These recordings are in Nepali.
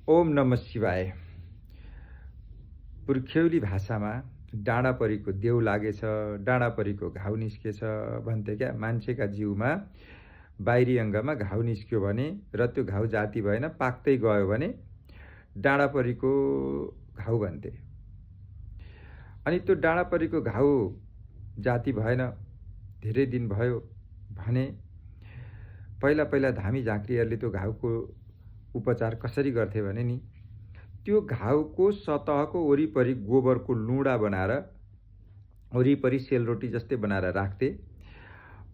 ओम नमः शिवाय। पुर्ख्यौली भाषामा डाँडापरीको देउ लागेछ, डाँडापरीको घाउ निस्केछ भन्थे क्या। मान्छेका जिउमा बाहिरी अङ्गमा घाउ निस्क्यो भने र त्यो घाउ जाति भएन, पाक्दै गयो भने डाँडापरीको घाउ भन्थे। अनि त्यो डाँडापरीको घाउ जाति भएन, धेरै दिन भयो भने पहिला पहिला धामी झाँक्रीहरूले त्यो घाउको उपचार कसरी गर्थे भने नि, त्यो घाउको सतहको वरिपरि गोबरको लुडा बनाएर वरिपरि सेलरोटी जस्तै बनाएर राख्थे।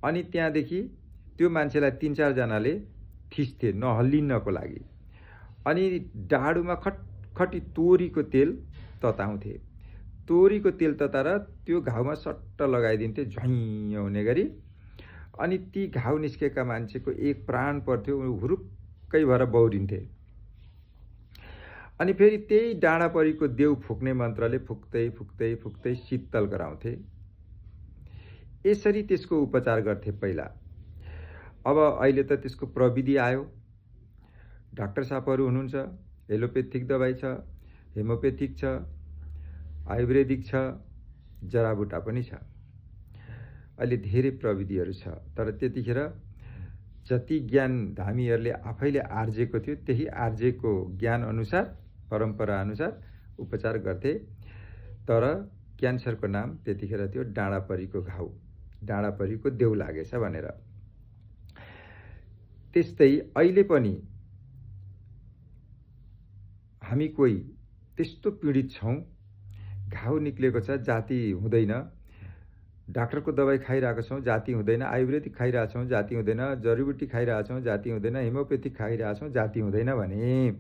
अनि त्यहाँदेखि त्यो मान्छेलाई 3-4 जनाले थिच्थे नहल्लिनको लागि। अनि डाडुमा खटखटी तोरीको तेल तताउँथे। तोरीको तेल तताएर त्यो घाउमा सट्ट लगाइदिन्थे झैँ हुने गरी। अनि ती घाउ निस्केका मान्छेको एक प्राण पर्थ्यो, हुरुक्कै भएर बौरिन्थे। अनि फेरि त्यही डाँडापरीको देउ फुक्ने मन्त्रले फुक्दै फुक्दै फुक्दै शीतल गराउँथे। यसरी त्यसको उपचार गर्थे पहिला। अब अहिले त त्यसको प्रविधि आयो। डाक्टर साहबहरू हुनुहुन्छ, एलोपेथिक दबाई छ, हेमोपेथिक छ, आयुर्वेदिक छ, जराबुटा पनि छ। अहिले धेरै प्रविधिहरू छ। तर त्यतिखेर जति ज्ञान धामीहरूले आफैले आर्जेको थियो त्यही आर्जेको ज्ञान अनुसार, परम्परा अनुसार उपचार गर्थे। तर क्यान्सरको नाम त्यतिखेर थियो डाँडापरीको घाउ, डाँडापरीको देउ लागेछ भनेर। त्यस्तै अहिले पनि हामी कोही त्यस्तो पीडित छौँ, घाउ निक्लेको छ, जाति हुँदैन, डाक्टरको दबाई खाइरहेको छौँ, जाति हुँदैन, आयुर्वेदिक खाइरहेको छौँ, जाति हुँदैन, जडीबुटी खाइरहेको छौँ, जाति हुँदैन, हेमोपेथिक खाइरहेको छौँ, जाति हुँदैन भने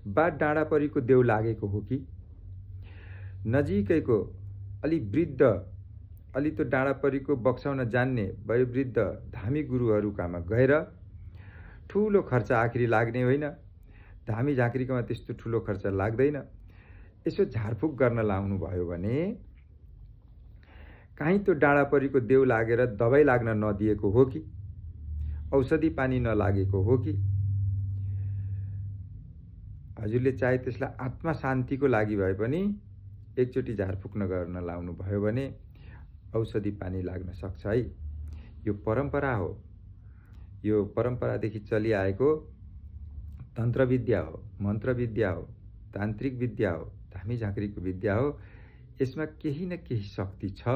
बा डाँडापरीको देउ लागेको हो कि नजिकैको अलि वृद्ध, अलि त्यो डाँडापरीको बक्साउन जान्ने वयोवृद्ध धामी गुरुहरूकामा गएर, ठुलो खर्च आखिरी लाग्ने होइन, धामी झाँक्रीकोमा त्यस्तो ठुलो खर्च लाग्दैन, यसो झारफुक गर्न लाउनु भयो भने काहीँ त्यो डाँडापरीको देउ लागेर दबाई लाग्न नदिएको हो कि, औषधि पानी नलागेको हो कि, हजुरले चाहे त्यसलाई आत्मा शान्तिको लागि भए पनि एकचोटि झारफुक गर्न लाउनु भयो भने औषधि पानी लाग्न सक्छ है। यो परम्परा हो। यो परम्परादेखि चलिआएको तन्त्रविद्या हो, मन्त्रविद्या हो, तान्त्रिक विद्या हो, धामी झाँक्रीको विद्या हो। यसमा केही न केही शक्ति छ।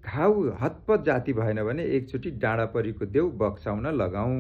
घाउ हतपत जाति भएन भने एकचोटि डाँडापरीको देउ बक्साउन लगाऊ।